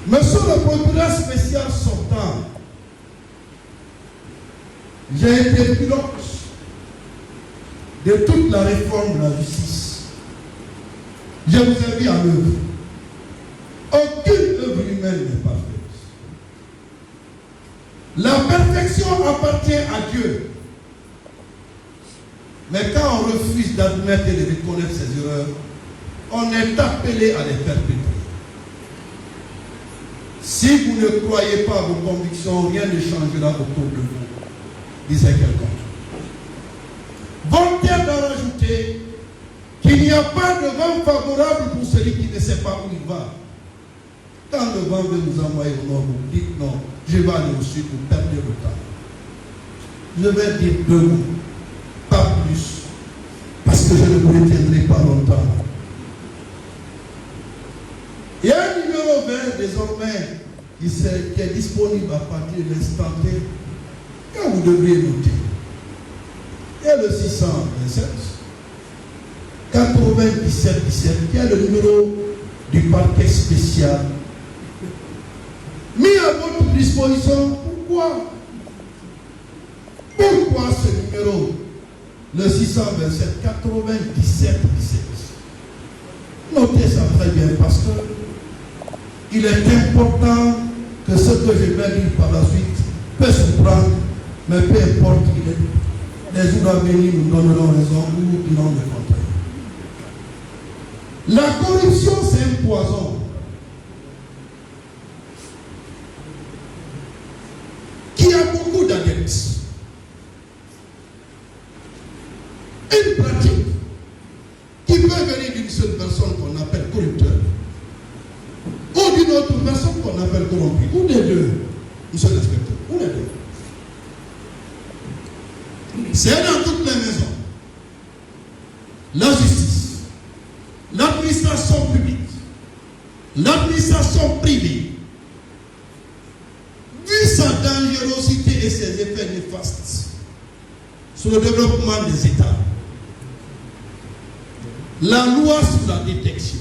Monsieur le procureur spécial sortant, j'ai été pilote de toute la réforme de la justice. Je vous ai mis en œuvre. Aucune œuvre humaine n'est parfaite. La perfection appartient à Dieu. Mais quand on refuse d'admettre et de reconnaître ses erreurs, on est appelé à les perpétrer. Si vous ne croyez pas à vos convictions, rien ne changera autour de vous, disait quelqu'un. Voltaire a rajouté qu'il n'y a pas de vent favorable pour celui qui ne sait pas où il va. Quand le vent veut nous envoyer au nord, vous dites non, je vais aller au sud pour perdre le temps. Je vais dire 2 mots, pas plus, parce que je ne vous retiendrai pas longtemps. Il y a un numéro vert désormais qui est disponible à partir de l'instant T, quand vous devriez noter. Il y a le 627 97 17 qui est le numéro du parquet spécial mis à votre disposition. Pourquoi ce numéro, le 627 97 17? Notez ça très bien parce que il est important que ce que je vais dire par la suite peut surprendre, mais peu importe qu'il est. Les jours à venir nous donneront raison ou nous dirons le contraire. La corruption, c'est un poison. Qui a beaucoup d'adeptes. Une pratique qui peut venir d'une seule personne qu'on appelle corrupteur, ou d'une autre personne qu'on appelle corrompu, ou des deux, monsieur l'inspecteur, ou les deux. C'est dans toutes les maisons. La justice, l'administration publique, l'administration privée, vu sa dangerosité et ses effets néfastes sur le développement des États, la loi sur la détection,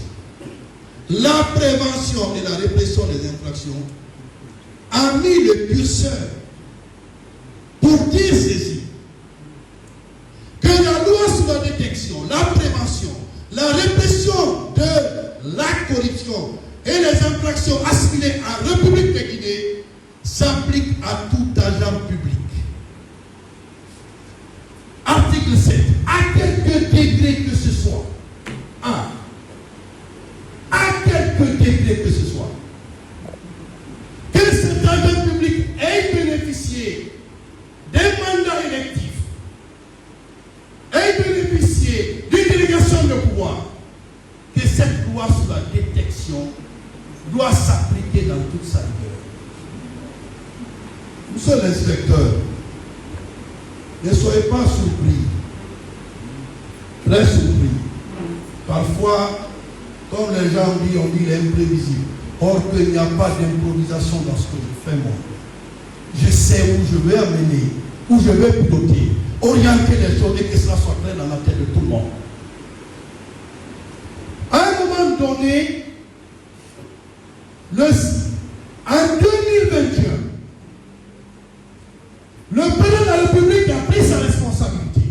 la prévention et la répression des infractions a mis le curseur pour dire ceci. Que la loi sur la détection, la prévention, la répression de la corruption et les infractions assimilées à la République de Guinée s'applique à tout agent public. Article 7. À quelque degré que ce soit. À quelque degré que ce soit. Que cet agent public ait bénéficié des mandats électifs, ait bénéficié d'une délégation de pouvoir, que cette loi sur la détection doit s'appliquer dans toute sa rigueur. Monsieur l'inspecteur, ne soyez pas surpris, très surpris. Parfois, comme les gens disent, on dit l'imprévisible. Or qu'il n'y a pas d'improvisation dans ce que je fais moi. Je sais où je vais amener, où je vais piloter, orienter les choses et que cela soit clair dans la tête de tout le monde. À un moment donné, en 2021, le président de la République a pris sa responsabilité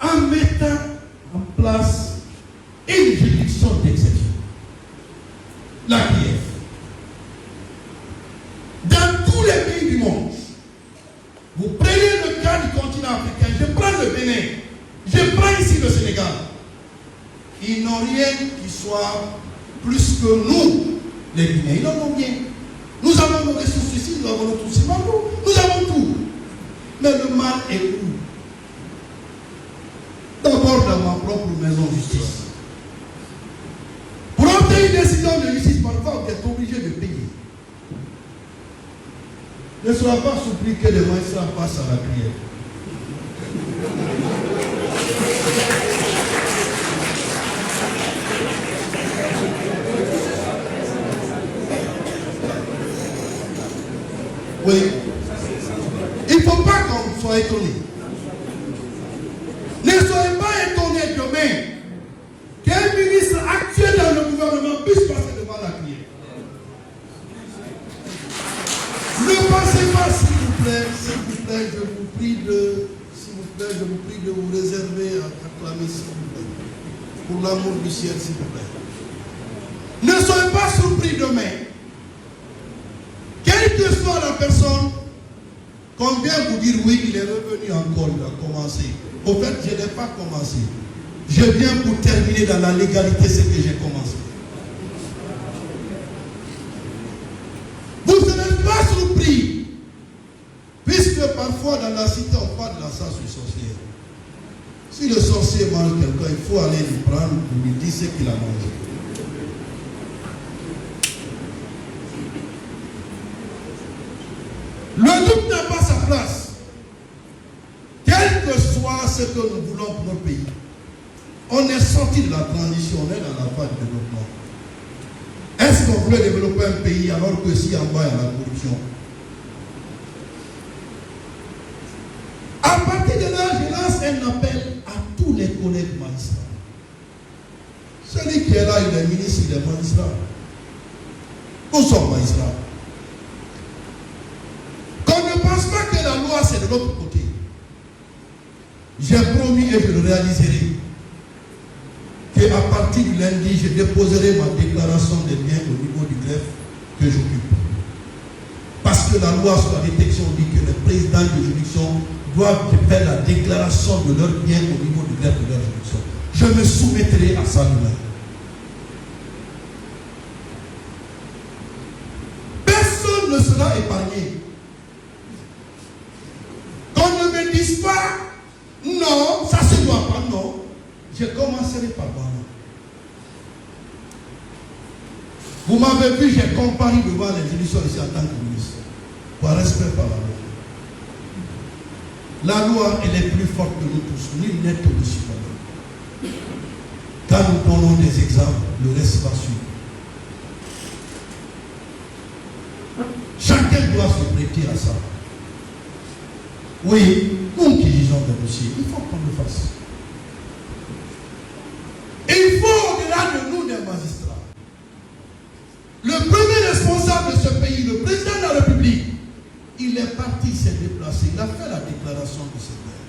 en mettant en place une juridiction d'exception, la PIF. Dans tous les pays du monde, vous prenez le cas du continent africain, je prends le Bénin, je prends ici le Sénégal. Ils n'ont rien qui soit plus que nous, les Guinéens. Ils en ont rien. Nous avons nos ressources ici, nous avons notre ciment, nous avons tout. Mais le mal est où? D'abord dans ma propre maison de justice. Pour obtenir une décision de justice, parfois vous êtes obligé de payer. Ne sois pas surpris que les magistrats passent à la prière. Oui. Il ne faut pas qu'on soit étonné. Ne soyez pas étonné demain qu'un ministre actuel dans le gouvernement puisse passer devant la prière. sais pas, s'il vous plaît, je vous prie de vous réserver à acclamer, s'il vous plaît. Pour l'amour du ciel, s'il vous plaît. Ne soyez pas surpris demain. Quelle que soit la personne, qu'on vient vous dire oui, il est revenu encore, il a commencé. Au fait, je n'ai pas commencé. Je viens pour terminer dans la légalité ce que j'ai commencé. Vous ne serez pas surpris, puisque parfois dans la cité on parle de la chasse aux sorcières. Si le sorcier mange quelqu'un, il faut aller lui prendre pour lui dire ce qu'il a mangé. Le doute n'a pas sa place. Quel que soit ce que nous voulons pour notre pays, on est sorti de la transition, on est dans la phase de développement. Est-ce qu'on veut développer un pays alors que si en bas il y a la corruption? À partir de là, je lance un appel à tous les collègues magistrats. Celui qui est là, il est ministre, il est magistrat. Nous sommes magistrats. Qu'on ne pense pas que la loi c'est de l'autre côté. J'ai promis et je le réaliserai qu'à partir du lundi, je déposerai ma déclaration des biens au niveau du greffe que j'occupe. Parce que la loi sur la détection dit que les présidents de juridiction doivent faire la déclaration de leurs biens au niveau du greffe de leur juridiction. Je me soumettrai à ça demain. Personne ne sera épargné. Qu'on ne me dise pas, non, ça se doit pas, non. Je commencerai par moi. Vous m'avez vu, j'ai comparu devant les juridictions ici en tant que ministre. Par respect par la loi. La loi, elle est plus forte que nous tous. Nul n'est au-dessus de la loi. Quand nous donnons des exemples, le reste va suivre. Chacun doit se prêter à ça. Oui, nous qui jugeons des dossiers, il faut qu'on le fasse. Il faut, au-delà de nous, des magistrats. Le premier responsable de ce pays, le président de la République, il est parti, il s'est déplacé, il a fait la déclaration de ses biens.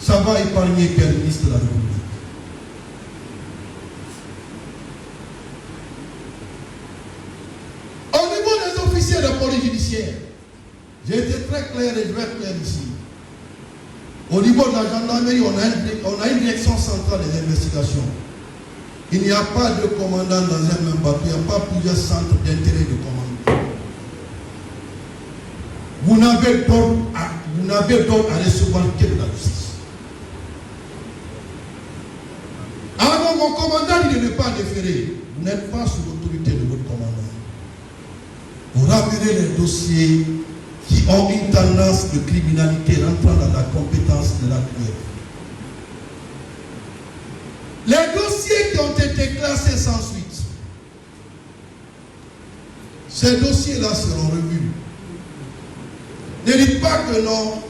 Ça va épargner quel ministre de la République? Au niveau des officiers de police judiciaire, j'ai été très clair et je vais être clair ici. Au niveau de la gendarmerie, on a une direction centrale des investigations. Il n'y a pas de commandant dans un même bateau, il n'y a pas plusieurs centres d'intérêt de commandement. Vous n'avez d'ordre à recevoir que de la justice. Ah non, mon commandant, il n'est pas déféré. Vous n'êtes pas sous l'autorité de votre commandant. Vous ramenez les dossiers qui ont une tendance de criminalité rentrant dans la compétence de la CREF. Les dossiers qui ont été classés sans suite, ces dossiers-là seront revus. Ne dites pas que non,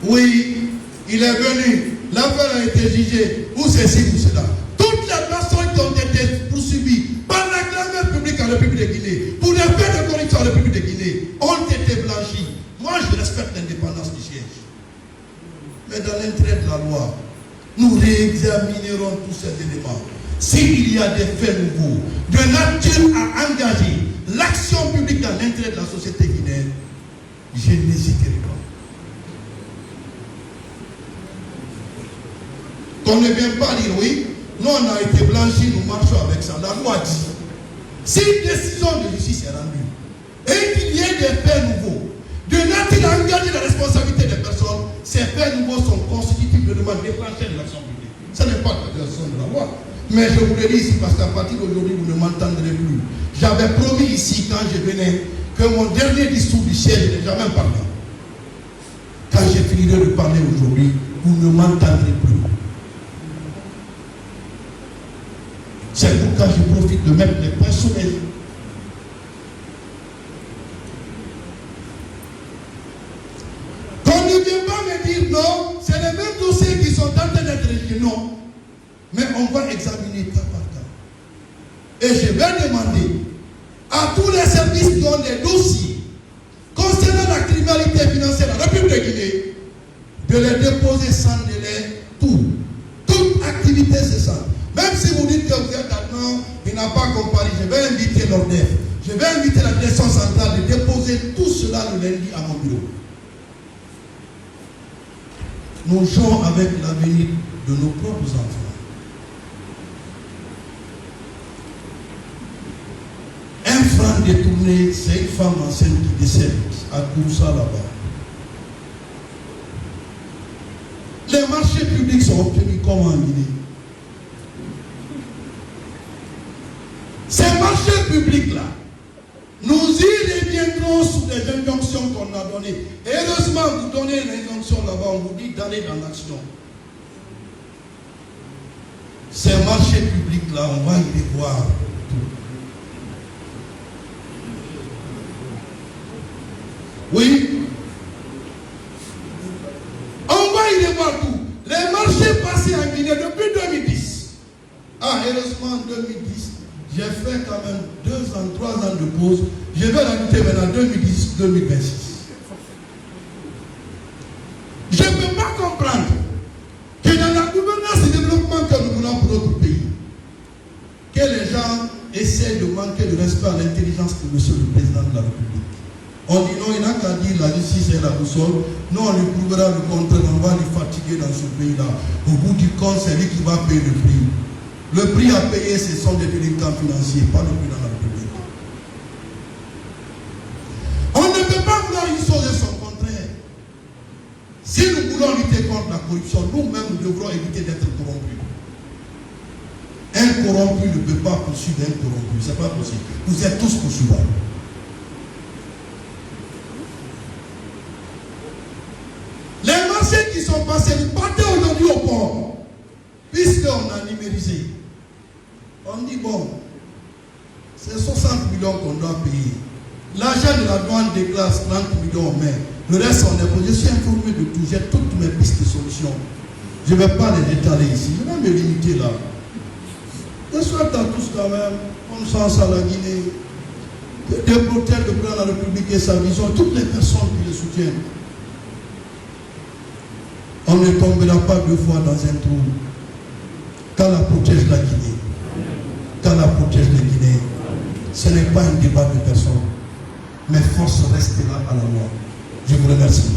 oui, il est venu, l'affaire a été jugée, ou ceci ou cela. Toutes les personnes qui ont été poursuivies par la clameur publique en République de Guinée, pour les faits de corruption en République de Guinée, ont été blanchies. Moi, je respecte l'indépendance du siège. Mais dans l'intérêt de la loi, nous réexaminerons tous ces éléments. S'il y a des faits nouveaux, de nature à engager l'action publique dans l'intérêt de la société guinéenne, je n'hésiterai pas. Qu'on ne vient pas dire oui, nous on a été blanchis, nous marchons avec ça. La loi dit, si une décision de justice est rendue et qu'il y ait des faits nouveaux, de nature à engager la responsabilité des personnes, ces faits nouveaux sont constitutifs de demande déclenchée de l'action publique. Ce n'est pas la version de la loi. Mais je vous le dis ici parce qu'à partir d'aujourd'hui, vous ne m'entendrez plus. J'avais promis ici, quand je venais, que mon dernier discours du siège, je n'ai jamais parlé. Quand j'ai fini de parler aujourd'hui, vous ne m'entendrez plus. C'est pourquoi je profite de mettre les points sur les. Qu'on ne vient pas me dire non, c'est les mêmes dossiers qui sont en train d'être réglés. Non. Mais on va examiner cas par cas. Et je vais demander à tous les services qui ont des dossiers concernant la criminalité financière dans la République de Guinée, de les déposer sans délai, tout. Toute activité, c'est ça. Même si vous dites que vous êtes maintenant, il n'a pas comparé, je vais inviter l'ORDEF, je vais inviter la direction centrale de déposer tout cela le lundi à mon bureau. Nous jouons avec l'avenir de nos propres enfants. Un franc détourné, c'est une femme enceinte qui décède à Kouroussa là-bas. Les marchés publics sont obtenus comment en Guinée? Ces marchés publics-là, nous y reviendrons sous les injonctions qu'on a données. Et heureusement, vous donnez l'injonction là-bas, on vous dit d'aller dans l'action. Ces marchés publics-là, on va y les voir tout. Oui, on va y les voir tout. Les marchés passés en Guinée depuis 2010. Ah, heureusement, en 2010, j'ai fait quand même 2 ans, 3 ans de pause. Je vais rajouter maintenant 2010-2026. Je ne peux pas comprendre que dans la gouvernance et le développement que nous voulons pour notre pays, que les gens essaient de manquer de respect à l'intelligence de monsieur le président de la République. On dit non, il n'a qu'à dire la justice est la boussole. Non, on lui prouvera le contraire, on va lui fatiguer dans ce pays-là. Au bout du compte, c'est lui qui va payer le prix. Le prix à payer, ce sont des délinquants financiers, pas le prix dans la République. On ne peut pas vouloir une chose et son contraire. Si nous voulons lutter contre la corruption, nous-mêmes, nous devrons éviter d'être corrompus. Un corrompu ne peut pas poursuivre un corrompu. Ce n'est pas possible. Vous êtes tous poursuivables. Les marchés qui sont passés, vous partez aujourd'hui au port, puisqu'on a numérisé. On dit bon, c'est 60 millions qu'on doit payer. L'argent de la douane déclare 30 millions en main. Le reste, on est posé. Je suis informé de tout. J'ai toutes mes pistes de solutions. Je ne vais pas les détailler ici. Je vais me limiter là. Je souhaite à tous quand même, comme sens à la Guinée, de protéger le président de la République et sa vision, toutes les personnes qui le soutiennent. On ne tombera pas 2 fois dans un trou. Qu'Allah protège la Guinée. Qu'Allah protège les Guinéens. Ce n'est pas un débat de personne. Mais force restera à la loi. Je vous remercie.